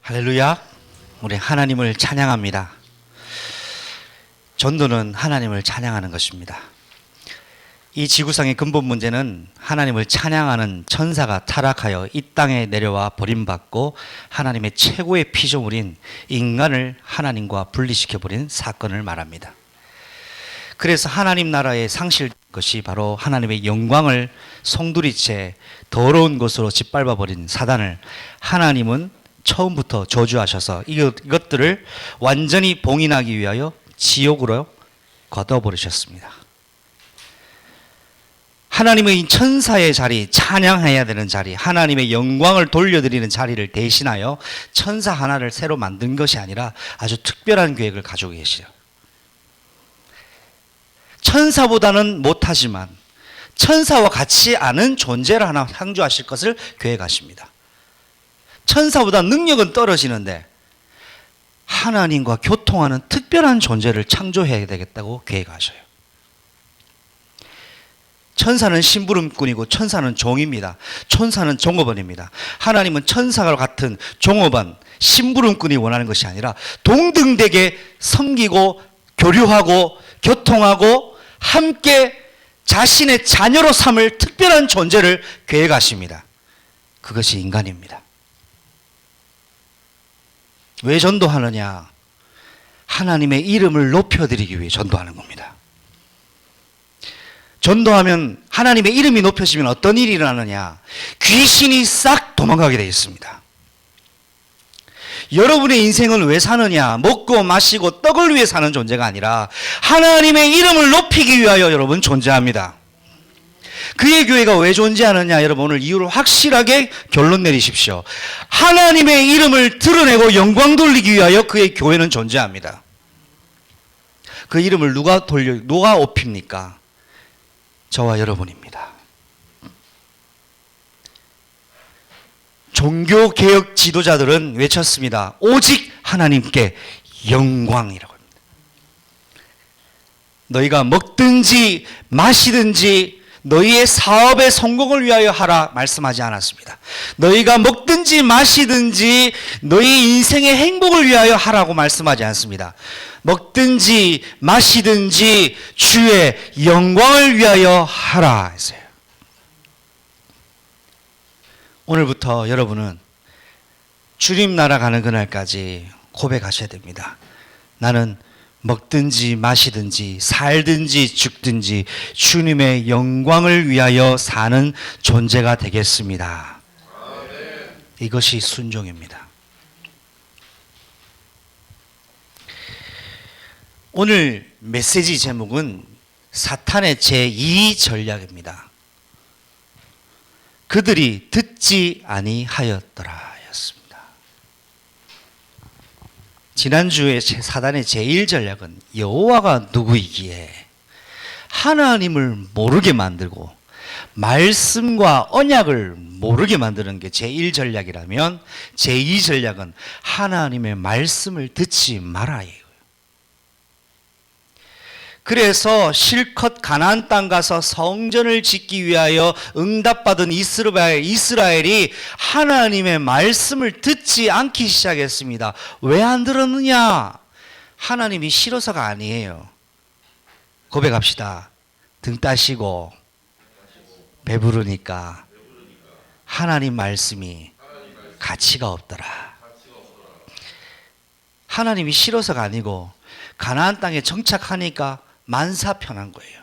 할렐루야. 우리 하나님을 찬양합니다. 전도는 하나님을 찬양하는 것입니다. 이 지구상의 근본 문제는 하나님을 찬양하는 천사가 타락하여 이 땅에 내려와 버림받고 하나님의 최고의 피조물인 인간을 하나님과 분리시켜버린 사건을 말합니다. 그래서 하나님 나라에 상실 것이 바로 하나님의 영광을 송두리째 더러운 것으로 짓밟아버린 사단을 하나님은 처음부터 저주하셔서 이것들을 완전히 봉인하기 위하여 지옥으로 걷어버리셨습니다. 하나님의 천사의 자리, 찬양해야 되는 자리, 하나님의 영광을 돌려드리는 자리를 대신하여 천사 하나를 새로 만든 것이 아니라 아주 특별한 계획을 가지고 계시죠. 천사보다는 못하지만 천사와 같이 않은 존재를 하나 창조하실 것을 계획하십니다. 천사보다 능력은 떨어지는데 하나님과 교통하는 특별한 존재를 창조해야 되겠다고 계획하셔요. 천사는 심부름꾼이고 천사는 종입니다. 천사는 종업원입니다. 하나님은 천사와 같은 종업원, 심부름꾼이 원하는 것이 아니라 동등되게 섬기고 교류하고 교통하고 함께 자신의 자녀로 삼을 특별한 존재를 계획하십니다. 그것이 인간입니다. 왜 전도하느냐? 하나님의 이름을 높여드리기 위해 전도하는 겁니다. 전도하면 하나님의 이름이 높여지면 어떤 일이 일어나느냐? 귀신이 싹 도망가게 되어 있습니다. 여러분의 인생은 왜 사느냐? 먹고 마시고 떡을 위해 사는 존재가 아니라 하나님의 이름을 높이기 위하여 여러분 존재합니다. 그의 교회가 왜 존재하느냐? 여러분 오늘 이유를 확실하게 결론 내리십시오. 하나님의 이름을 드러내고 영광 돌리기 위하여 그의 교회는 존재합니다. 그 이름을 누가 높입니까? 저와 여러분입니다. 종교개혁 지도자들은 외쳤습니다. 오직 하나님께 영광이라고 합니다. 너희가 먹든지 마시든지 너희의 사업의 성공을 위하여 하라 말씀하지 않았습니다. 너희가 먹든지 마시든지 너희 인생의 행복을 위하여 하라고 말씀하지 않습니다. 먹든지 마시든지 주의 영광을 위하여 하라 했어요. 오늘부터 여러분은 주님 나라 가는 그날까지 고백하셔야 됩니다. 나는 먹든지 마시든지 살든지 죽든지 주님의 영광을 위하여 사는 존재가 되겠습니다. 이것이 순종입니다. 오늘 메시지 제목은 사탄의 제2 전략입니다. 그들이 듣지 아니하였더라 였습니다. 지난주에 사단의 제1 전략은 여호와가 누구이기에 하나님을 모르게 만들고 말씀과 언약을 모르게 만드는 게 제1 전략이라면 제2 전략은 하나님의 말씀을 듣지 말아요. 그래서 실컷 가나안 땅 가서 성전을 짓기 위하여 응답받은 이스라엘이 하나님의 말씀을 듣지 않기 시작했습니다. 왜 안 들었느냐? 하나님이 싫어서가 아니에요. 고백합시다. 등 따시고 배부르니까 하나님 말씀이 가치가 없더라. 하나님이 싫어서가 아니고 가나안 땅에 정착하니까 만사편한 거예요.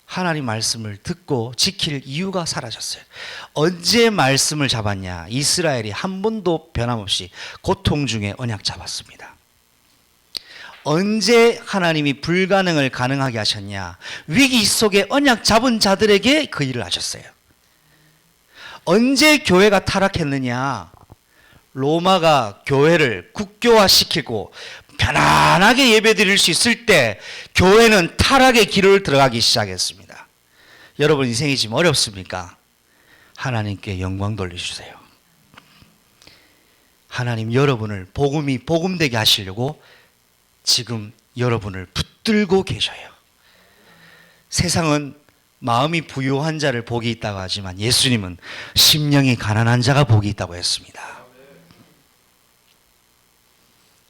하나님 말씀을 듣고 지킬 이유가 사라졌어요. 언제 말씀을 잡았냐? 이스라엘이 한 번도 변함없이 고통 중에 언약 잡았습니다. 언제 하나님이 불가능을 가능하게 하셨냐? 위기 속에 언약 잡은 자들에게 그 일을 하셨어요. 언제 교회가 타락했느냐? 로마가 교회를 국교화시키고 편안하게 예배드릴 수 있을 때 교회는 타락의 길을 들어가기 시작했습니다. 여러분 인생이 지금 어렵습니까? 하나님께 영광 돌려주세요. 하나님 여러분을 복음이 복음되게 하시려고 지금 여러분을 붙들고 계셔요. 세상은 마음이 부유한 자를 복이 있다고 하지만 예수님은 심령이 가난한 자가 복이 있다고 했습니다.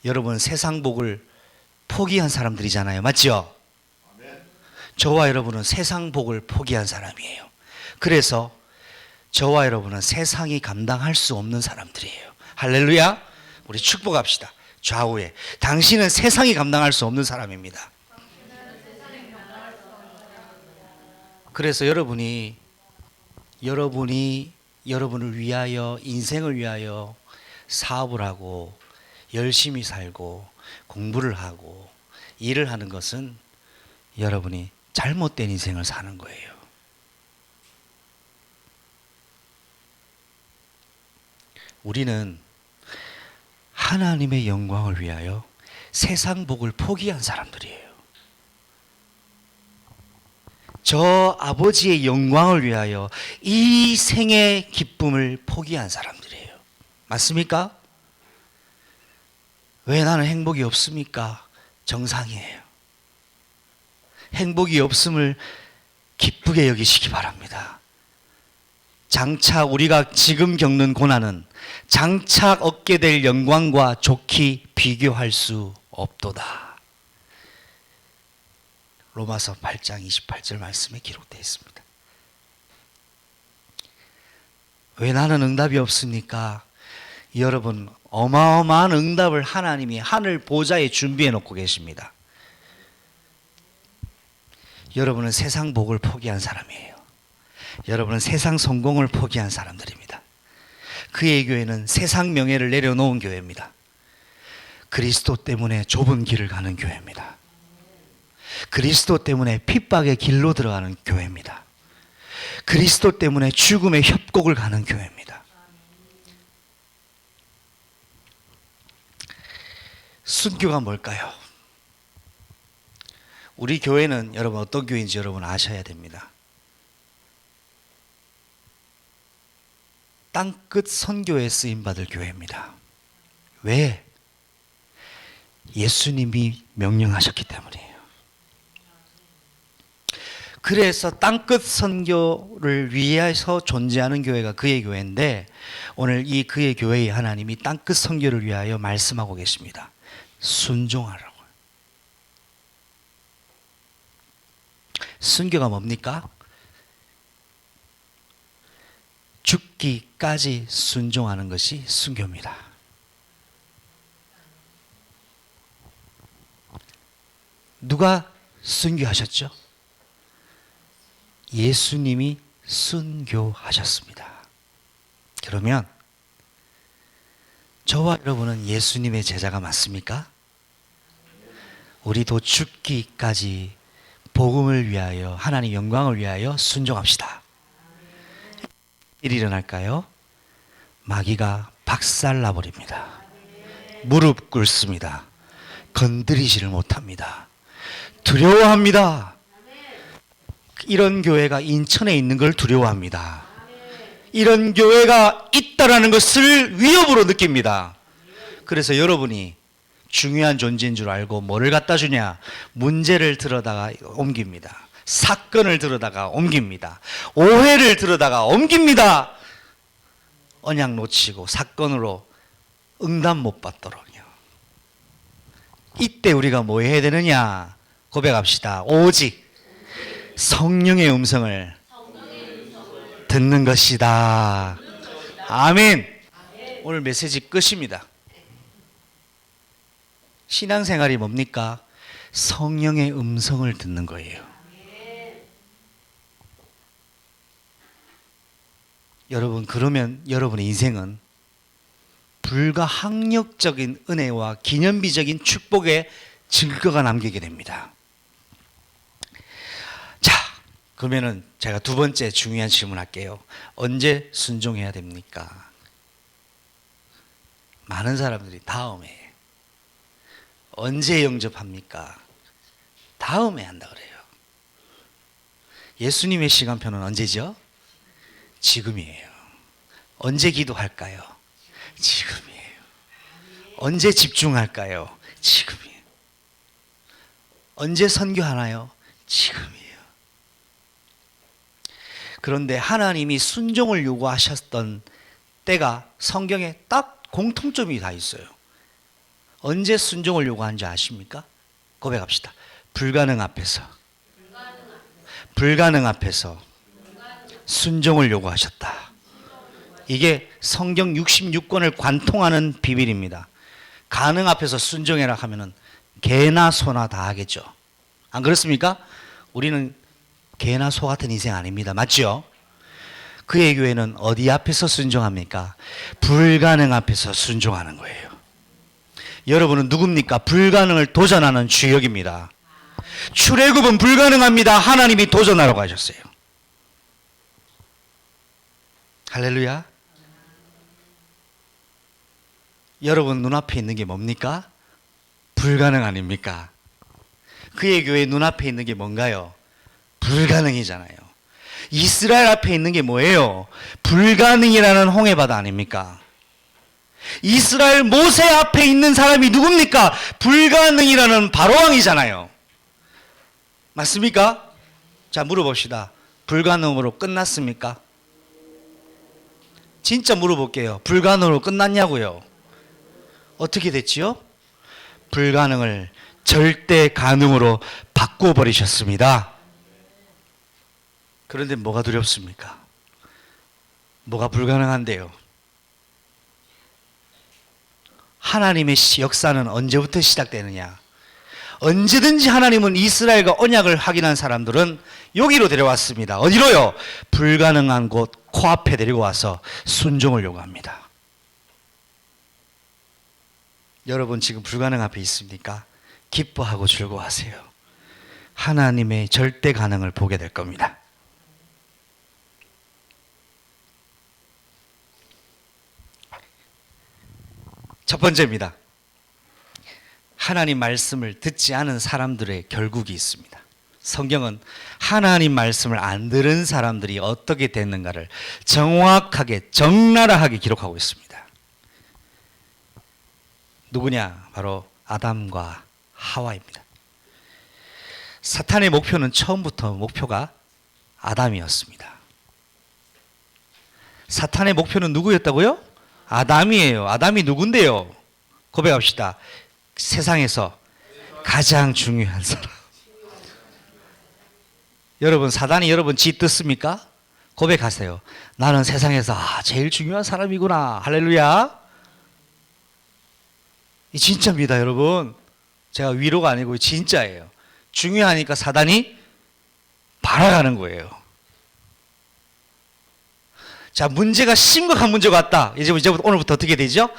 여러분 세상 복을 포기한 사람들이잖아요. 맞죠? 저와 여러분은 세상 복을 포기한 사람이에요. 그래서 저와 여러분은 세상이 감당할 수 없는 사람들이에요. 할렐루야. 우리 축복합시다. 좌우에 당신은 세상이 감당할 수 없는 사람입니다. 그래서 여러분이 여러분을 위하여, 인생을 위하여 사업을 하고 열심히 살고 공부를 하고 일을 하는 것은 여러분이 잘못된 인생을 사는 거예요. 우리는 하나님의 영광을 위하여 세상 복을 포기한 사람들이에요. 저 아버지의 영광을 위하여 이 생의 기쁨을 포기한 사람들이에요. 맞습니까? 왜 나는 행복이 없습니까? 정상이에요. 행복이 없음을 기쁘게 여기시기 바랍니다. 장차 우리가 지금 겪는 고난은 장차 얻게 될 영광과 좋게 비교할 수 없도다. 로마서 8장 28절 말씀에 기록되어 있습니다. 왜 나는 응답이 없습니까? 여러분, 어마어마한 응답을 하나님이 하늘 보좌에 준비해 놓고 계십니다. 여러분은 세상 복을 포기한 사람이에요. 여러분은 세상 성공을 포기한 사람들입니다. 그의 교회는 세상 명예를 내려놓은 교회입니다. 그리스도 때문에 좁은 길을 가는 교회입니다. 그리스도 때문에 핍박의 길로 들어가는 교회입니다. 그리스도 때문에 죽음의 협곡을 가는 교회입니다. 순교가 뭘까요? 우리 교회는 여러분 어떤 교회인지 여러분 아셔야 됩니다. 땅끝 선교에 쓰임받을 교회입니다. 왜? 예수님이 명령하셨기 때문이에요. 그래서 땅끝 선교를 위해서 존재하는 교회가 그의 교회인데 오늘 이 그의 교회의 하나님이 땅끝 선교를 위하여 말씀하고 계십니다. 순종하라고. 순교가 뭡니까? 죽기까지 순종하는 것이 순교입니다. 누가 순교하셨죠? 예수님이 순교하셨습니다. 그러면 저와 여러분은 예수님의 제자가 맞습니까? 우리도 죽기까지 복음을 위하여 하나님 영광을 위하여 순종합시다. 일이 일어날까요? 마귀가 박살나버립니다. 무릎 꿇습니다. 건드리지를 못합니다. 두려워합니다. 이런 교회가 인천에 있는 걸 두려워합니다. 이런 교회가 있다라는 것을 위협으로 느낍니다. 그래서 여러분이 중요한 존재인 줄 알고 뭐를 갖다 주냐? 문제를 들어다가 옮깁니다. 사건을 들어다가 옮깁니다. 오해를 들어다가 옮깁니다. 언약 놓치고 사건으로 응답 못 받도록요. 이때 우리가 뭐 해야 되느냐? 고백합시다. 오직 성령의 음성을 듣는 것이다. 아멘. 오늘 메시지 끝입니다. 신앙생활이 뭡니까? 성령의 음성을 듣는 거예요. 여러분, 그러면 여러분의 인생은 불가항력적인 은혜와 기념비적인 축복의 증거가 남기게 됩니다. 자, 그러면은 제가 두 번째 중요한 질문 할게요. 언제 순종해야 됩니까? 많은 사람들이 다음에. 언제 영접합니까? 다음에 한다 그래요. 예수님의 시간표는 언제죠? 지금이에요. 언제 기도할까요? 지금이에요. 언제 집중할까요? 지금이에요. 언제 선교하나요? 지금이에요. 그런데 하나님이 순종을 요구하셨던 때가 성경에 딱 공통점이 다 있어요. 언제 순종을 요구하는지 아십니까? 고백합시다. 불가능 앞에서. 불가능 앞에서 순종을 요구하셨다. 이게 성경 66권을 관통하는 비밀입니다. 가능 앞에서 순종해라 하면은 개나 소나 다 하겠죠. 안 그렇습니까? 우리는 개나 소 같은 인생 아닙니다. 맞죠? 그의 교회는 어디 앞에서 순종합니까? 불가능 앞에서 순종하는 거예요. 여러분은 누굽니까? 불가능을 도전하는 주역입니다. 출애굽은 불가능합니다. 하나님이 도전하라고 하셨어요. 할렐루야. 여러분 눈앞에 있는 게 뭡니까? 불가능 아닙니까? 그의 교회 눈앞에 있는 게 뭔가요? 불가능이잖아요. 이스라엘 앞에 있는 게 뭐예요? 불가능이라는 홍해바다 아닙니까? 이스라엘 모세 앞에 있는 사람이 누굽니까? 불가능이라는 바로왕이잖아요. 맞습니까? 자, 물어봅시다. 불가능으로 끝났습니까? 진짜 물어볼게요. 불가능으로 끝났냐고요? 어떻게 됐지요? 불가능을 절대 가능으로 바꿔버리셨습니다. 그런데 뭐가 두렵습니까? 뭐가 불가능한데요? 하나님의 역사는 언제부터 시작되느냐? 언제든지 하나님은 이스라엘과 언약을 확인한 사람들은 여기로 데려왔습니다. 어디로요? 불가능한 곳 코앞에 데리고 와서 순종을 요구합니다. 여러분 지금 불가능 앞에 있습니까? 기뻐하고 즐거워하세요. 하나님의 절대 가능을 보게 될 겁니다. 첫 번째입니다. 하나님 말씀을 듣지 않은 사람들의 결국이 있습니다. 성경은 하나님 말씀을 안 들은 사람들이 어떻게 됐는가를 정확하게 적나라하게 기록하고 있습니다. 누구냐? 바로 아담과 하와입니다. 사탄의 목표는 처음부터 목표가 아담이었습니다. 사탄의 목표는 누구였다고요? 아담이에요. 아담이 누군데요? 고백합시다. 세상에서 가장 중요한 사람. 여러분 사단이 여러분 지 뜯습니까? 고백하세요. 나는 세상에서 제일 중요한 사람이구나. 할렐루야. 이 진짜입니다, 여러분. 제가 위로가 아니고 진짜예요. 중요하니까 사단이 바라가는 거예요. 자, 문제가 심각한 문제가 왔다. 이제부터 오늘부터 어떻게 되죠?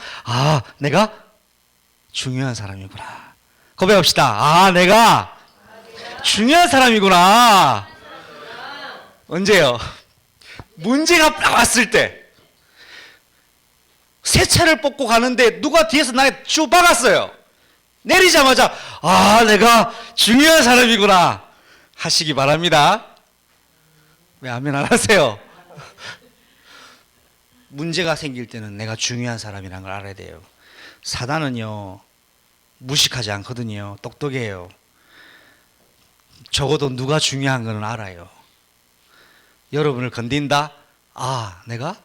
내가 중요한 사람이구나. 고백합시다. 내가 중요한 사람이구나. 언제요? 문제가 나왔을 때. 새 차를 뽑고 가는데 누가 뒤에서 나에 쭉 박았어요. 내리자마자 내가 중요한 사람이구나 하시기 바랍니다. 왜 아멘 안 하세요? 문제가 생길 때는 내가 중요한 사람이라는 걸 알아야 돼요. 사단은요 무식하지 않거든요. 똑똑해요. 적어도 누가 중요한 거는 알아요. 여러분을 건든다? 내가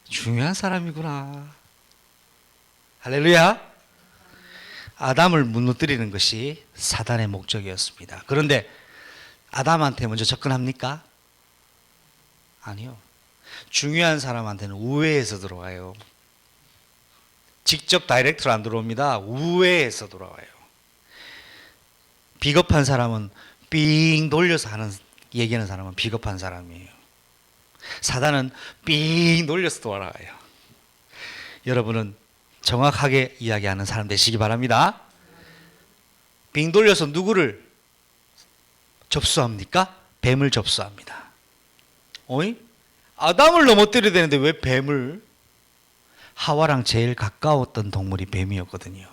중요한 사람이구나. 할렐루야. 아담을 무너뜨리는 것이 사단의 목적이었습니다. 그런데 아담한테 먼저 접근합니까? 아니요. 중요한 사람한테는 우회해서 들어와요. 직접 다이렉트로 안 들어옵니다. 우회해서 들어와요. 비겁한 사람은 삥 돌려서 얘기하는 사람은 비겁한 사람이에요. 사단은 삥 돌려서 돌아와요. 여러분은 정확하게 이야기하는 사람 되시기 바랍니다. 빙 돌려서 누구를 접수합니까? 뱀을 접수합니다. 아담을 넘어뜨려야 되는데 왜 뱀을? 하와랑 제일 가까웠던 동물이 뱀이었거든요.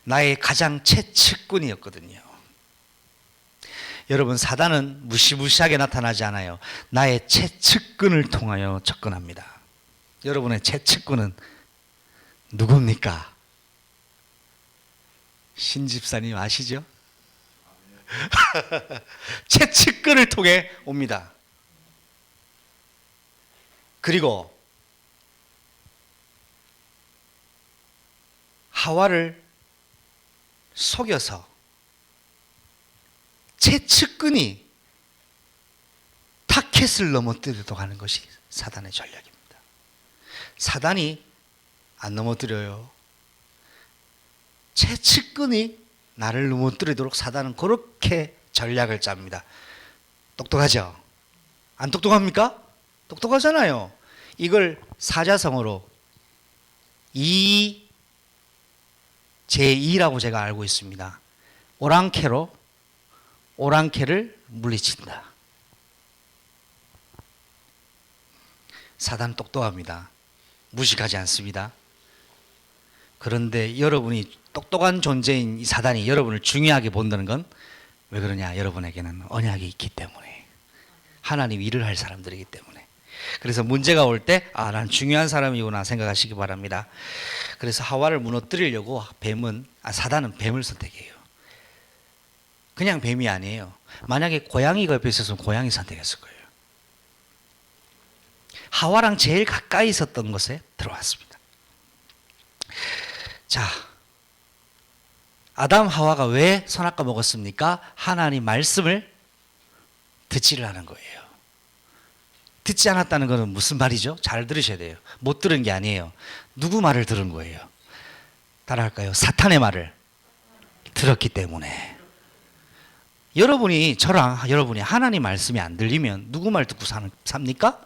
나의 가장 최측근이었거든요. 여러분 사단은 무시무시하게 나타나지 않아요. 나의 최측근을 통하여 접근합니다. 여러분의 최측근은 누굽니까? 신집사님 아시죠? 최측근을 통해 옵니다. 그리고 하와를 속여서 채측근이 타켓을 넘어뜨리도록 하는 것이 사단의 전략입니다. 사단이 안 넘어뜨려요. 채측근이 나를 넘어뜨리도록 사단은 그렇게 전략을 짭니다. 똑똑하죠? 안 똑똑합니까? 똑똑하잖아요. 이걸 사자성어로 제2라고 제가 알고 있습니다. 오랑캐로 오랑캐를 물리친다. 사단 똑똑합니다. 무식하지 않습니다. 그런데 여러분이 똑똑한 존재인 이 사단이 여러분을 중요하게 본다는 건 왜 그러냐? 여러분에게는 언약이 있기 때문에, 하나님 일을 할 사람들이기 때문에. 그래서 문제가 올 때 난 중요한 사람이구나 생각하시기 바랍니다. 그래서 하와를 무너뜨리려고 사단은 뱀을 선택해요. 그냥 뱀이 아니에요. 만약에 고양이가 옆에 있었으면 고양이 선택했을 거예요. 하와랑 제일 가까이 있었던 곳에 들어왔습니다. 자, 아담 하와가 왜 선악과 먹었습니까? 하나님 말씀을 듣지를 않은 거예요. 듣지 않았다는 것은 무슨 말이죠? 잘 들으셔야 돼요. 못 들은 게 아니에요. 누구 말을 들은 거예요? 따라할까요? 사탄의 말을 들었기 때문에. 여러분이 하나님 말씀이 안 들리면 누구 말 듣고 삽니까?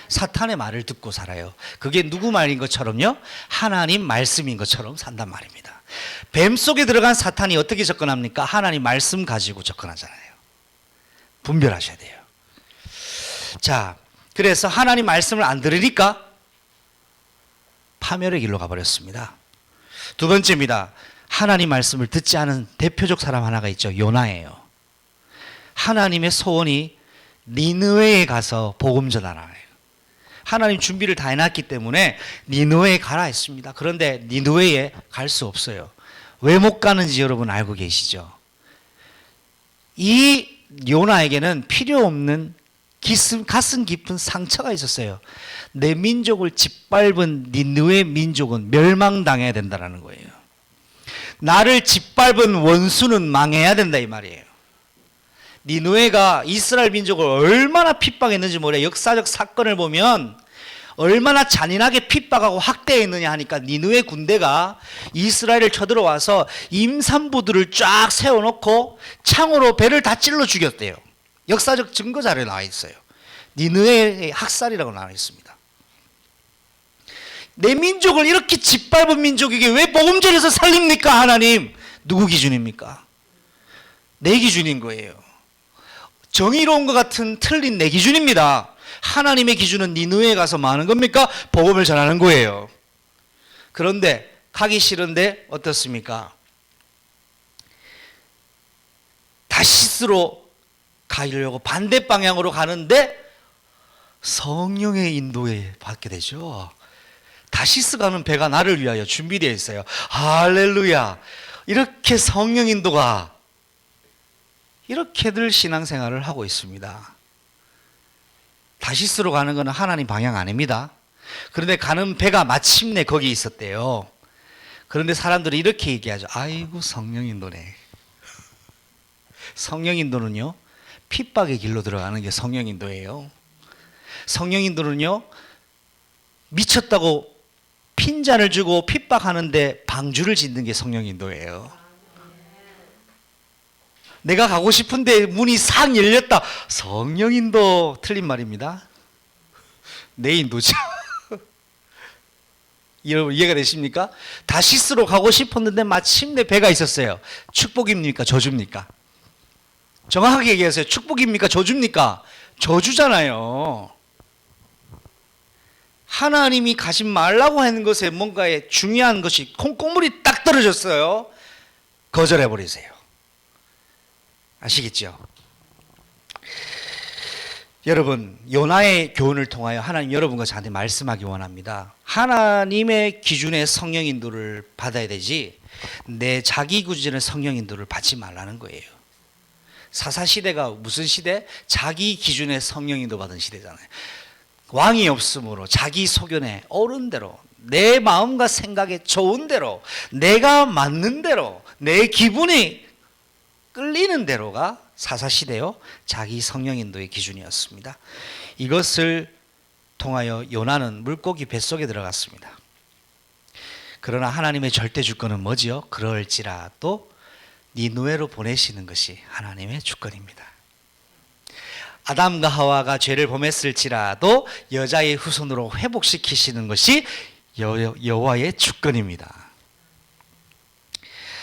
사탄의 말을 듣고 살아요. 그게 누구 말인 것처럼요? 하나님 말씀인 것처럼 산단 말입니다. 뱀 속에 들어간 사탄이 어떻게 접근합니까? 하나님 말씀 가지고 접근하잖아요. 분별하셔야 돼요. 자, 그래서 하나님 말씀을 안 들으니까 파멸의 길로 가버렸습니다. 두 번째입니다. 하나님 말씀을 듣지 않은 대표적 사람 하나가 있죠. 요나예요. 하나님의 소원이 니느웨에 가서 복음 전하라. 하나님 준비를 다 해놨기 때문에 니느웨에 가라 했습니다. 그런데 니느웨에 갈 수 없어요. 왜 못 가는지 여러분 알고 계시죠? 이 요나에게는 필요 없는 가슴 깊은 상처가 있었어요. 내 민족을 짓밟은 니느웨 민족은 멸망당해야 된다는 거예요. 나를 짓밟은 원수는 망해야 된다 이 말이에요. 니느웨가 이스라엘 민족을 얼마나 핍박했는지 모르요. 역사적 사건을 보면 얼마나 잔인하게 핍박하고 학대했느냐 하니까 니느웨 군대가 이스라엘을 쳐들어와서 임산부들을 쫙 세워놓고 창으로 배를 다 찔러 죽였대요. 역사적 증거 자료에 나와 있어요. 니느웨의 학살이라고 나와 있습니다. 내 민족을 이렇게 짓밟은 민족에게 왜 복음 전해서 살립니까? 하나님 누구 기준입니까? 내 기준인 거예요. 정의로운 것 같은 틀린 내 기준입니다. 하나님의 기준은 니느웨에 가서 뭐 하는 겁니까? 복음을 전하는 거예요. 그런데 가기 싫은데 어떻습니까? 다시스로 가려고 반대 방향으로 가는데 성령의 인도에 받게 되죠. 다시스 가는 배가 나를 위하여 준비되어 있어요. 할렐루야. 이렇게 성령 인도가 이렇게들 신앙생활을 하고 있습니다. 다시스로 가는 것은 하나님 방향 아닙니다. 그런데 가는 배가 마침내 거기 있었대요. 그런데 사람들이 이렇게 얘기하죠. 아이고 성령 인도네. 성령 인도는요, 핍박의 길로 들어가는 게 성령 인도예요. 성령 인도는요, 미쳤다고 핀잔을 주고 핍박하는데 방주를 짓는 게 성령 인도예요. 내가 가고 싶은데 문이 싹 열렸다. 성령 인도 틀린 말입니다. 내 인도죠. 여러분 이해가 되십니까? 다시스로 가고 싶었는데 마침내 배가 있었어요. 축복입니까? 저주입니까? 정확하게 얘기하세요. 축복입니까? 저주입니까? 저주잖아요. 하나님이 가지 말라고 하는 것에 뭔가에 중요한 것이 콩고물이 딱 떨어졌어요. 거절해버리세요. 아시겠죠? 여러분, 요나의 교훈을 통하여 하나님 여러분과 저한테 말씀하기 원합니다. 하나님의 기준의 성령 인도를 받아야 되지 내 자기 기준의 성령 인도를 받지 말라는 거예요. 사사시대가 무슨 시대? 자기 기준의 성령 인도 받은 시대잖아요. 왕이 없으므로 자기 소견에 옳은 대로 내 마음과 생각에 좋은 대로, 내가 맞는 대로, 내 기분이 끌리는 대로가 사사시대요 자기 성령인도의 기준이었습니다. 이것을 통하여 요나는 물고기 뱃속에 들어갔습니다. 그러나 하나님의 절대 주권은 뭐지요? 그럴지라도 니느웨로 보내시는 것이 하나님의 주권입니다. 아담과 하와가 죄를 범했을지라도 여자의 후손으로 회복시키시는 것이 여호와의 주권입니다.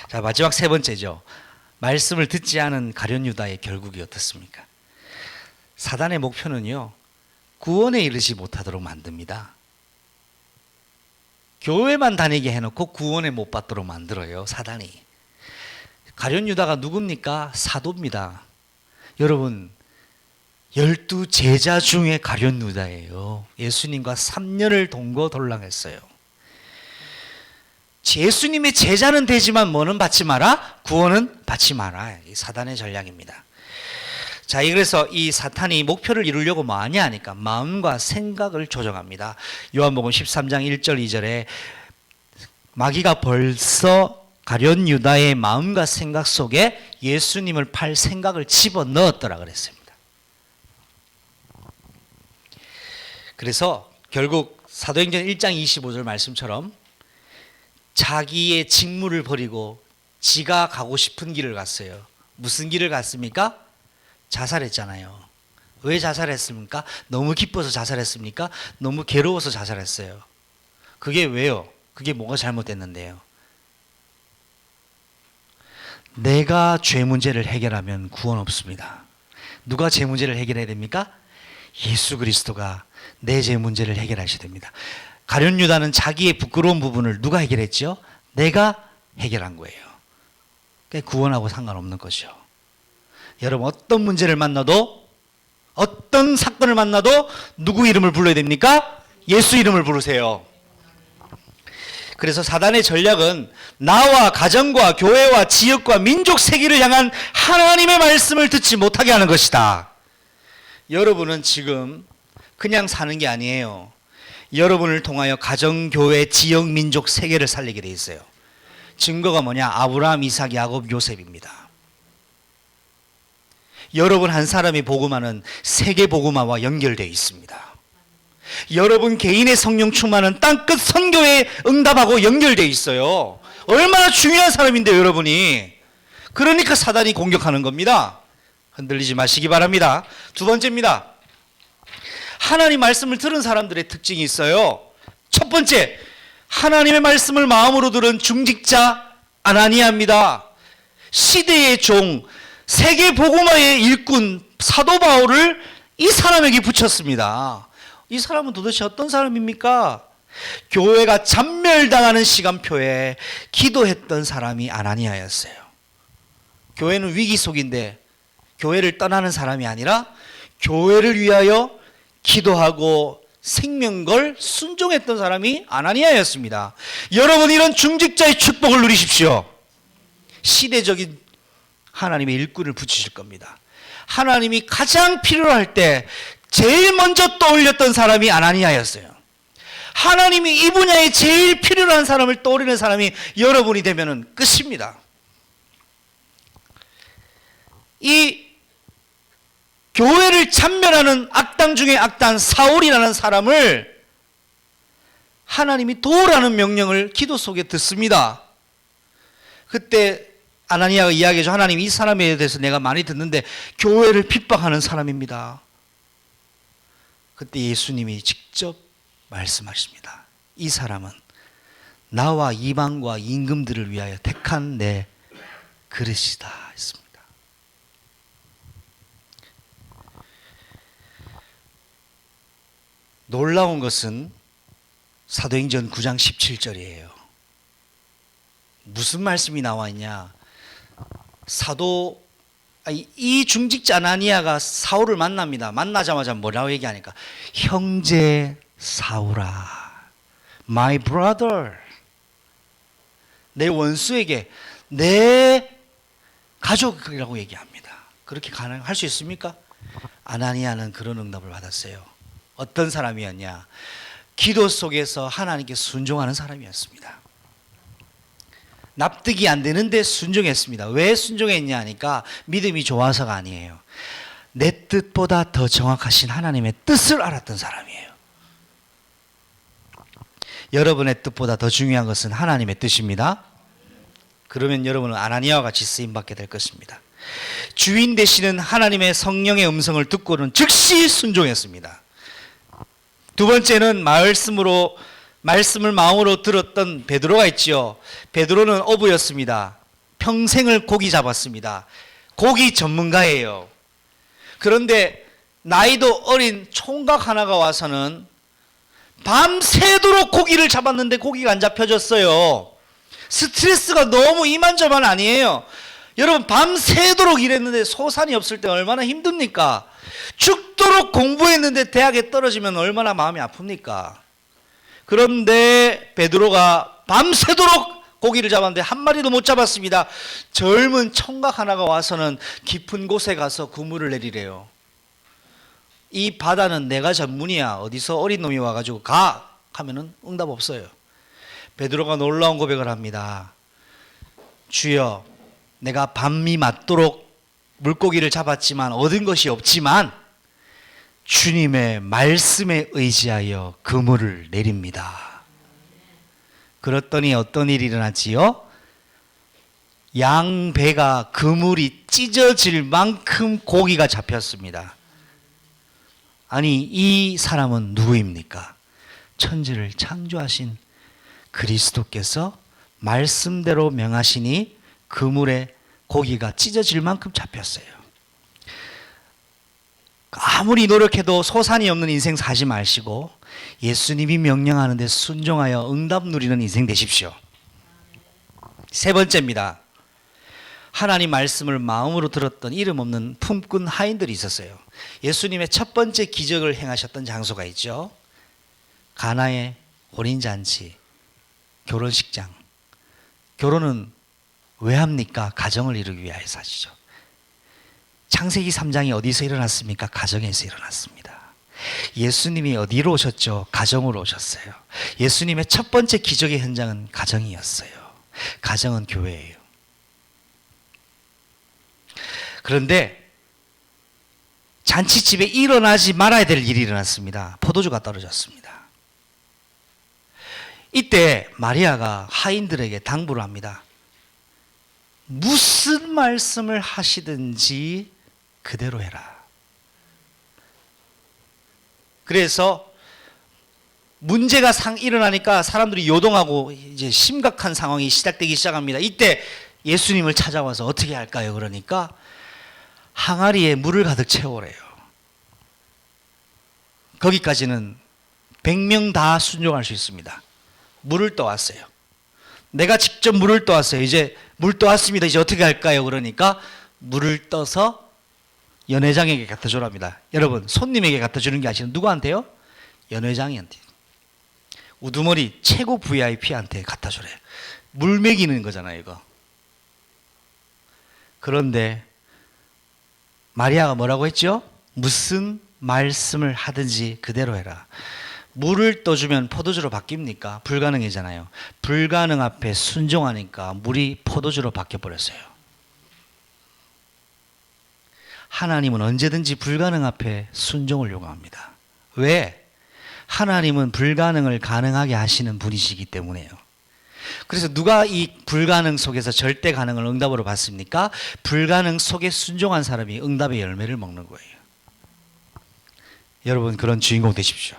자, 마지막 세 번째죠. 말씀을 듣지 않은 가룟 유다의 결국이 어떻습니까? 사단의 목표는요, 구원에 이르지 못하도록 만듭니다. 교회만 다니게 해놓고 구원에 못 받도록 만들어요, 사단이. 가룟 유다가 누굽니까? 사도입니다. 여러분, 12제자 중에 가룟 유다예요. 예수님과 3년을 동거동락했어요. 예수님의 제자는 되지만 뭐는 받지 마라? 구원은 받지 마라. 이 사단의 전략입니다. 자, 그래서 이 사탄이 목표를 이루려고 뭐 하냐 하니까 마음과 생각을 조정합니다. 요한복음 13장 1절 2절에 마귀가 벌써 가룟 유다의 마음과 생각 속에 예수님을 팔 생각을 집어넣었더라 그랬습니다. 그래서 결국 사도행전 1장 25절 말씀처럼 자기의 직무를 버리고 지가 가고 싶은 길을 갔어요. 무슨 길을 갔습니까? 자살했잖아요. 왜 자살했습니까? 너무 기뻐서 자살했습니까? 너무 괴로워서 자살했어요. 그게 왜요? 그게 뭐가 잘못됐는데요? 내가 죄 문제를 해결하면 구원 없습니다. 누가 죄 문제를 해결해야 됩니까? 예수 그리스도가 내 죄 문제를 해결하셔야 됩니다. 가룟 유다는 자기의 부끄러운 부분을 누가 해결했죠? 내가 해결한 거예요. 그러니까 구원하고 상관없는 거죠. 여러분, 어떤 문제를 만나도, 어떤 사건을 만나도 누구 이름을 불러야 됩니까? 예수 이름을 부르세요. 그래서 사단의 전략은 나와 가정과 교회와 지역과 민족 세계를 향한 하나님의 말씀을 듣지 못하게 하는 것이다. 여러분은 지금 그냥 사는 게 아니에요. 여러분을 통하여 가정, 교회, 지역, 민족, 세계를 살리게 돼 있어요. 증거가 뭐냐? 아브라함, 이삭, 야곱, 요셉입니다. 여러분 한 사람이 복음화는 세계 복음화와 연결되어 있습니다. 여러분 개인의 성령 충만은 땅끝 선교에 응답하고 연결되어 있어요. 얼마나 중요한 사람인데요, 여러분이. 그러니까 사단이 공격하는 겁니다. 흔들리지 마시기 바랍니다. 두 번째입니다. 하나님 말씀을 들은 사람들의 특징이 있어요. 첫 번째, 하나님의 말씀을 마음으로 들은 중직자 아나니아입니다. 시대의 종, 세계 복음화의 일꾼 사도 바울을 이 사람에게 붙였습니다. 이 사람은 도대체 어떤 사람입니까? 교회가 잔멸당하는 시간표에 기도했던 사람이 아나니아였어요. 교회는 위기 속인데 교회를 떠나는 사람이 아니라 교회를 위하여 기도하고 생명 걸 순종했던 사람이 아나니아였습니다. 여러분, 이런 중직자의 축복을 누리십시오. 시대적인 하나님의 일꾼을 붙이실 겁니다. 하나님이 가장 필요할 때 제일 먼저 떠올렸던 사람이 아나니아였어요. 하나님이 이 분야에 제일 필요로 한 사람을 떠올리는 사람이 여러분이 되면 끝입니다. 이 교회를 찬멸하는 악당 중에 악당 사울이라는 사람을 하나님이 도우라는 명령을 기도 속에 듣습니다. 그때 아나니아가 이야기하죠. 하나님, 이 사람에 대해서 내가 많이 듣는데 교회를 핍박하는 사람입니다. 그때 예수님이 직접 말씀하십니다. 이 사람은 나와 이방과 임금들을 위하여 택한 내 그릇이다 했습니다. 놀라운 것은 사도행전 9장 17절이에요. 무슨 말씀이 나와 있냐? 이 중직자 아나니아가 사울을 만납니다. 만나자마자 뭐라고 얘기하니까 형제 사울아, my brother, 내 원수에게 내 가족이라고 얘기합니다. 그렇게 가능할 수 있습니까? 아나니아는 그런 응답을 받았어요. 어떤 사람이었냐? 기도 속에서 하나님께 순종하는 사람이었습니다. 납득이 안 되는데 순종했습니다. 왜 순종했냐 하니까 믿음이 좋아서가 아니에요. 내 뜻보다 더 정확하신 하나님의 뜻을 알았던 사람이에요. 여러분의 뜻보다 더 중요한 것은 하나님의 뜻입니다. 그러면 여러분은 아나니아와 같이 쓰임받게 될 것입니다. 주인 되시는 하나님의 성령의 음성을 듣고는 즉시 순종했습니다. 두 번째는 말씀을 마음으로 들었던 베드로가 있지요. 베드로는 어부였습니다. 평생을 고기 잡았습니다. 고기 전문가예요. 그런데 나이도 어린 총각 하나가 와서는 밤새도록 고기를 잡았는데 고기가 안 잡혀졌어요. 스트레스가 너무 이만저만 아니에요. 여러분, 밤새도록 일했는데 소산이 없을 때 얼마나 힘듭니까? 죽도록 공부했는데 대학에 떨어지면 얼마나 마음이 아픕니까? 그런데 베드로가 밤새도록 고기를 잡았는데 한 마리도 못 잡았습니다. 젊은 총각 하나가 와서는 깊은 곳에 가서 그물을 내리래요. 이 바다는 내가 전문이야. 어디서 어린 놈이 와가지고 가 하면은 응답 없어요. 베드로가 놀라운 고백을 합니다. 주여, 내가 밤이 맞도록 물고기를 잡았지만 얻은 것이 없지만 주님의 말씀에 의지하여 그물을 내립니다. 그랬더니 어떤 일이 일어났지요? 양배가 그물이 찢어질 만큼 고기가 잡혔습니다. 아니, 이 사람은 누구입니까? 천지를 창조하신 그리스도께서 말씀대로 명하시니 그물에 고기가 찢어질 만큼 잡혔어요. 아무리 노력해도 소산이 없는 인생 사지 마시고 예수님이 명령하는데 순종하여 응답 누리는 인생 되십시오. 세 번째입니다. 하나님 말씀을 마음으로 들었던 이름 없는 품꾼 하인들이 있었어요. 예수님의 첫 번째 기적을 행하셨던 장소가 있죠. 가나의 혼인잔치, 결혼식장. 결혼은 왜 합니까? 가정을 이루기 위해서 하시죠. 창세기 3장이 어디서 일어났습니까? 가정에서 일어났습니다. 예수님이 어디로 오셨죠? 가정으로 오셨어요. 예수님의 첫 번째 기적의 현장은 가정이었어요. 가정은 교회예요. 그런데 잔치집에 일어나지 말아야 될 일이 일어났습니다. 포도주가 떨어졌습니다. 이때 마리아가 하인들에게 당부를 합니다. 무슨 말씀을 하시든지 그대로 해라. 그래서 문제가 일어나니까 사람들이 요동하고 이제 심각한 상황이 시작되기 시작합니다. 이때 예수님을 찾아와서 어떻게 할까요? 그러니까 항아리에 물을 가득 채우래요. 거기까지는 100명 다 순종할 수 있습니다. 물을 떠왔어요. 내가 직접 물을 떠왔어요. 이제 물 떠왔습니다. 이제 어떻게 할까요? 그러니까 물을 떠서 연회장에게 갖다 주랍니다. 여러분, 손님에게 갖다 주는 게 아니라 누구한테요? 연회장한테. 우두머리 최고 VIP한테 갖다 주래요. 물 먹이는 거잖아요, 이거. 그런데 마리아가 뭐라고 했죠? 무슨 말씀을 하든지 그대로 해라. 물을 떠주면 포도주로 바뀝니까? 불가능이잖아요. 불가능 앞에 순종하니까 물이 포도주로 바뀌어버렸어요. 하나님은 언제든지 불가능 앞에 순종을 요구합니다. 왜? 하나님은 불가능을 가능하게 하시는 분이시기 때문에요. 그래서 누가 이 불가능 속에서 절대 가능을 응답으로 받습니까? 불가능 속에 순종한 사람이 응답의 열매를 먹는 거예요. 여러분, 그런 주인공 되십시오.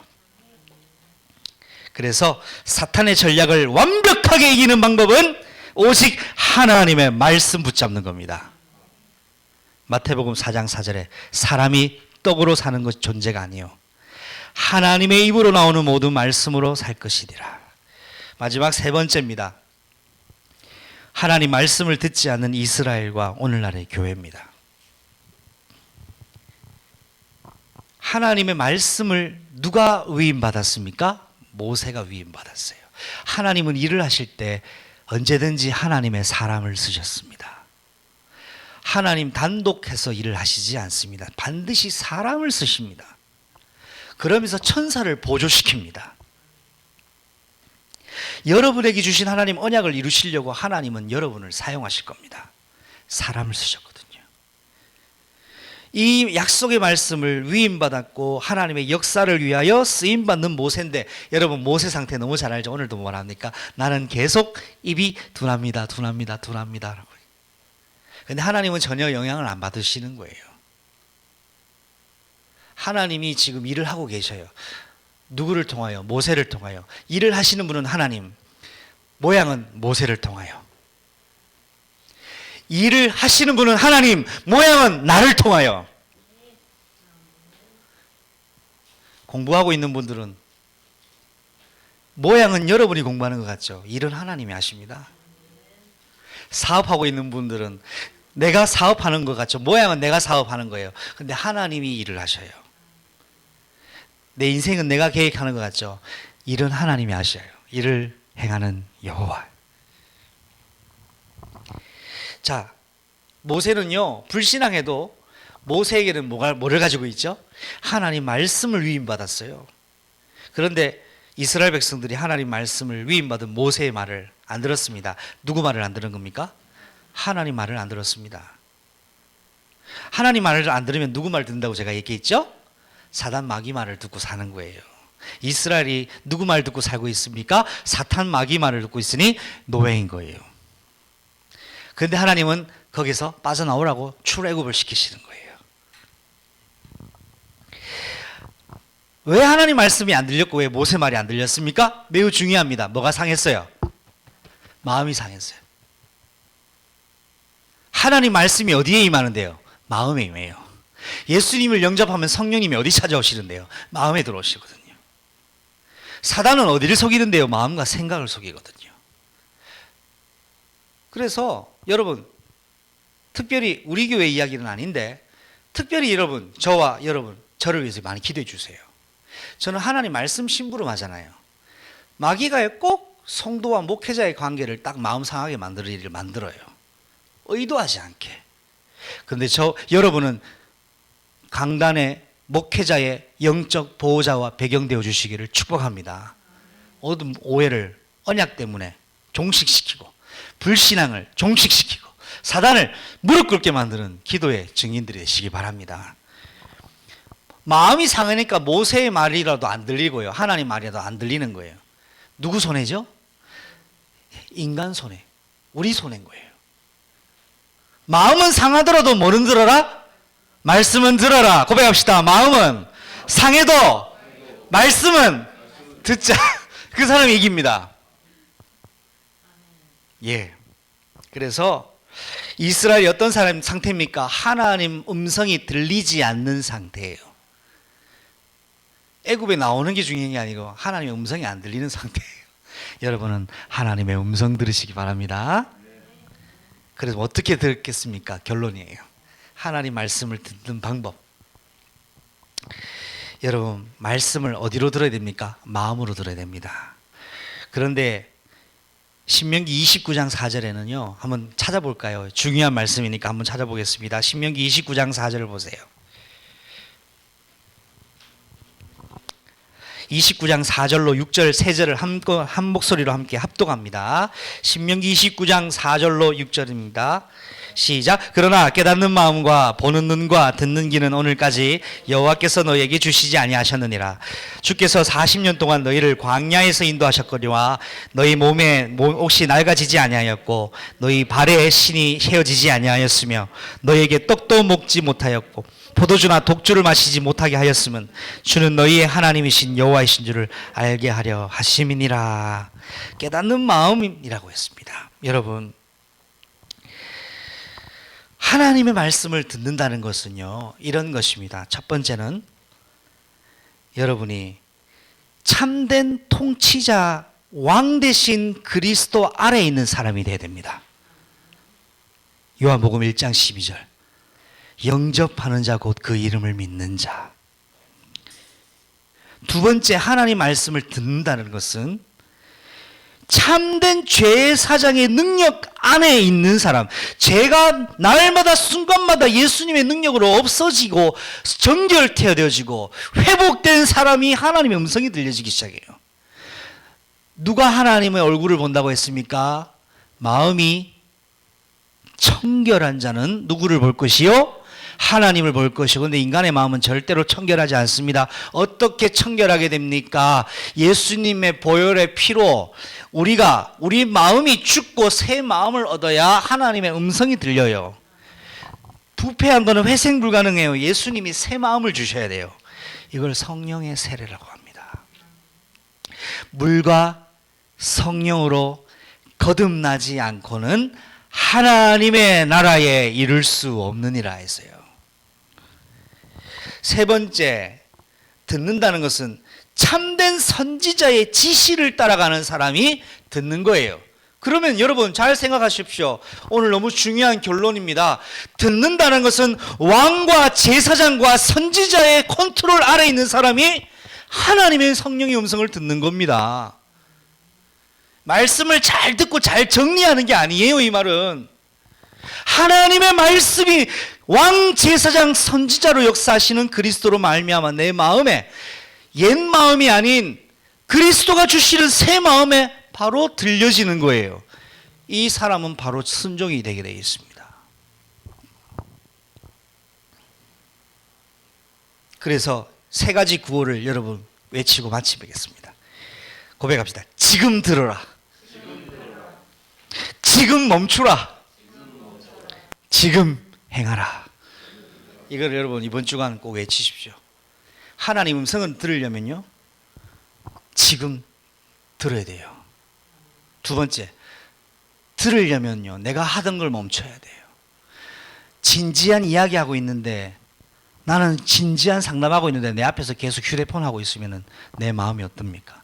그래서 사탄의 전략을 완벽하게 이기는 방법은 오직 하나님의 말씀 붙잡는 겁니다. 마태복음 4장 4절에 사람이 떡으로 사는 것이 존재가 아니요 하나님의 입으로 나오는 모든 말씀으로 살 것이니라. 마지막 세 번째입니다. 하나님 말씀을 듣지 않는 이스라엘과 오늘날의 교회입니다. 하나님의 말씀을 누가 위임받았습니까? 모세가 위임받았어요. 하나님은 일을 하실 때 언제든지 하나님의 사람을 쓰셨습니다. 하나님 단독해서 일을 하시지 않습니다. 반드시 사람을 쓰십니다. 그러면서 천사를 보조시킵니다. 여러분에게 주신 하나님 언약을 이루시려고 하나님은 여러분을 사용하실 겁니다. 사람을 쓰셨거든요. 이 약속의 말씀을 위임받았고 하나님의 역사를 위하여 쓰임받는 모세인데, 여러분 모세 상태 너무 잘 알죠? 오늘도 뭐라 합니까? 나는 계속 입이 둔합니다. 라고. 근데 하나님은 전혀 영향을 안 받으시는 거예요. 하나님이 지금 일을 하고 계셔요. 누구를 통하여? 모세를 통하여. 일을 하시는 분은 하나님, 모양은 모세를 통하여. 일을 하시는 분은 하나님, 모양은 나를 통하여. 공부하고 있는 분들은 모양은 여러분이 공부하는 것 같죠? 일은 하나님이 하십니다. 사업하고 있는 분들은 내가 사업하는 것 같죠? 모양은 내가 사업하는 거예요. 근데 하나님이 일을 하셔요. 내 인생은 내가 계획하는 것 같죠? 일은 하나님이 하셔요. 일을 행하는 여호와. 자, 모세는요, 불신앙해도 모세에게는 뭐를 가지고 있죠? 하나님 말씀을 위임받았어요. 그런데 이스라엘 백성들이 하나님 말씀을 위임받은 모세의 말을 안 들었습니다. 누구 말을 안 들은 겁니까? 하나님 말을 안 들었습니다. 하나님 말을 안 들으면 누구 말 듣는다고 제가 얘기했죠? 사단 마귀 말을 듣고 사는 거예요. 이스라엘이 누구 말 듣고 살고 있습니까? 사탄 마귀 말을 듣고 있으니 노예인 거예요. 그런데 하나님은 거기서 빠져나오라고 출애굽을 시키시는 거예요. 왜 하나님 말씀이 안 들렸고 왜 모세 말이 안 들렸습니까? 매우 중요합니다. 뭐가 상했어요? 마음이 상했어요. 하나님 말씀이 어디에 임하는데요? 마음에 임해요. 예수님을 영접하면 성령님이 어디 찾아오시는데요? 마음에 들어오시거든요. 사단은 어디를 속이는데요? 마음과 생각을 속이거든요. 그래서 여러분, 특별히 우리 교회 이야기는 아닌데 특별히 여러분, 저와 여러분, 저를 위해서 많이 기도해 주세요. 저는 하나님 말씀 심부름하잖아요. 마귀가 꼭 성도와 목회자의 관계를 딱 마음 상하게 만들 일을 만들어요. 의도하지 않게. 그런데 여러분은 강단의 목회자의 영적 보호자와 배경 되어 주시기를 축복합니다. 모든 오해를 언약 때문에 종식시키고 불신앙을 종식시키고 사단을 무릎 꿇게 만드는 기도의 증인들이 되시기 바랍니다. 마음이 상하니까 모세의 말이라도 안 들리고요, 하나님 말이라도 안 들리는 거예요. 누구 손해죠? 인간 손해, 우리 손해인 거예요. 마음은 상하더라도 뭐는 들어라? 말씀은 들어라. 고백합시다. 마음은 상해도 말씀은 듣자. 그 사람이 이깁니다. 예. 그래서 이스라엘이 어떤 사람 상태입니까? 하나님 음성이 들리지 않는 상태예요. 애굽에 나오는 게 중요한 게 아니고 하나님의 음성이 안 들리는 상태예요. 여러분은 하나님의 음성 들으시기 바랍니다. 그래서 어떻게 듣겠습니까? 결론이에요. 하나님 말씀을 듣는 방법. 여러분, 말씀을 어디로 들어야 됩니까? 마음으로 들어야 됩니다. 그런데 신명기 29장 4절에는요, 한번 찾아볼까요? 중요한 말씀이니까 한번 찾아보겠습니다. 신명기 29장 4절을 보세요. 29장 4절로 6절, 3절을 한 목소리로 함께 합독합니다. 신명기 29장 4절로 6절입니다. 시작. 그러나 깨닫는 마음과 보는 눈과 듣는 귀는 오늘까지 여호와께서 너희에게 주시지 아니하셨느니라. 주께서 40년 동안 너희를 광야에서 인도하셨거니와 너희 몸에 옷이 낡아지지 아니하였고 너희 발에 신이 헤어지지 아니하였으며 너희에게 떡도 먹지 못하였고 포도주나 독주를 마시지 못하게 하였으면 주는 너희의 하나님이신 여호와이신 줄을 알게 하려 하심이니라. 깨닫는 마음이라고 했습니다. 여러분, 하나님의 말씀을 듣는다는 것은요, 이런 것입니다. 첫 번째는 여러분이 참된 통치자, 왕 대신 그리스도 아래에 있는 사람이 되어야 됩니다. 요한복음 1장 12절. 영접하는 자 곧 그 이름을 믿는 자. 두 번째, 하나님 말씀을 듣는다는 것은 참된 죄의 사장의 능력 안에 있는 사람, 죄가 날마다 순간마다 예수님의 능력으로 없어지고 정결되어지고 회복된 사람이 하나님의 음성이 들려지기 시작해요. 누가 하나님의 얼굴을 본다고 했습니까? 마음이 청결한 자는 누구를 볼 것이요? 하나님을 볼 것이고, 근데 인간의 마음은 절대로 청결하지 않습니다. 어떻게 청결하게 됩니까? 예수님의 보혈의 피로 우리 마음이 죽고 새 마음을 얻어야 하나님의 음성이 들려요. 부패한 거는 회생 불가능해요. 예수님이 새 마음을 주셔야 돼요. 이걸 성령의 세례라고 합니다. 물과 성령으로 거듭나지 않고는 하나님의 나라에 이를 수 없느니라 했어요. 세 번째, 듣는다는 것은 참된 선지자의 지시를 따라가는 사람이 듣는 거예요. 그러면 여러분 잘 생각하십시오. 오늘 너무 중요한 결론입니다. 듣는다는 것은 왕과 제사장과 선지자의 컨트롤 아래 있는 사람이 하나님의 성령의 음성을 듣는 겁니다. 말씀을 잘 듣고 잘 정리하는 게 아니에요. 이 말은 하나님의 말씀이 왕, 제사장, 선지자로 역사하시는 그리스도로 말미암아 내 마음에, 옛 마음이 아닌 그리스도가 주시는 새 마음에 바로 들려지는 거예요. 이 사람은 바로 순종이 되게 되어 있습니다. 그래서 세 가지 구호를 여러분 외치고 마치겠습니다. 고백합시다. 지금 들어라. 지금 멈추라. 지금 행하라. 이걸 여러분 이번 주간 꼭 외치십시오. 하나님 음성을 들으려면요, 지금 들어야 돼요. 두 번째, 들으려면요, 내가 하던 걸 멈춰야 돼요. 진지한 이야기하고 있는데, 나는 진지한 상담하고 있는데 내 앞에서 계속 휴대폰 하고 있으면 내 마음이 어떻습니까?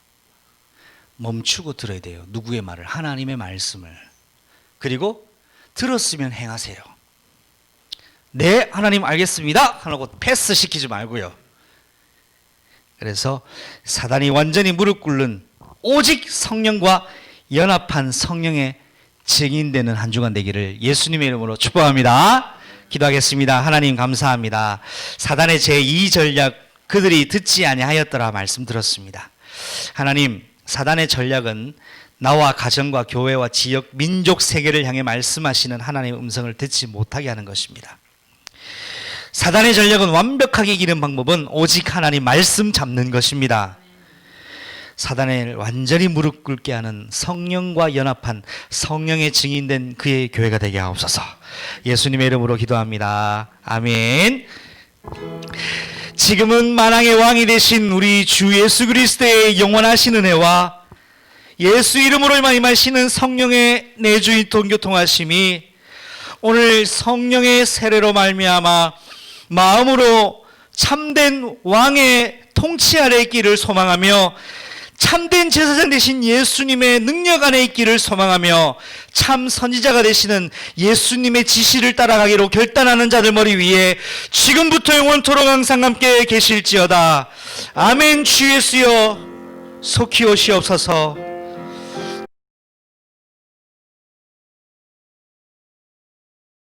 멈추고 들어야 돼요. 누구의 말을? 하나님의 말씀을. 그리고 들었으면 행하세요. 네, 하나님 알겠습니다 하고 패스 시키지 말고요. 그래서 사단이 완전히 무릎 꿇는 오직 성령과 연합한 성령의 증인되는 한 주간 되기를 예수님의 이름으로 축복합니다. 기도하겠습니다. 하나님 감사합니다. 사단의 제2 전략, 그들이 듣지 아니하였더라 말씀 들었습니다. 하나님, 사단의 전략은 나와 가정과 교회와 지역, 민족, 세계를 향해 말씀하시는 하나님의 음성을 듣지 못하게 하는 것입니다. 사단의 전략은 완벽하게 이기는 방법은 오직 하나님 말씀 잡는 것입니다. 사단을 완전히 무릎 꿇게 하는 성령과 연합한 성령의 증인된 그의 교회가 되게 하옵소서. 예수님의 이름으로 기도합니다. 아멘. 지금은 만왕의 왕이 되신 우리 주 예수 그리스도의 영원하신 은혜와 예수 이름으로 임하시는 성령의 내주인 통교통하심이 오늘 성령의 세례로 말미암아 마음으로 참된 왕의 통치 아래 있기를 소망하며 참된 제사장 되신 예수님의 능력 안에 있기를 소망하며 참 선지자가 되시는 예수님의 지시를 따라가기로 결단하는 자들 머리 위에 지금부터 영원토록 항상 함께 계실지어다. 아멘. 주 예수여 속히 오시옵소서.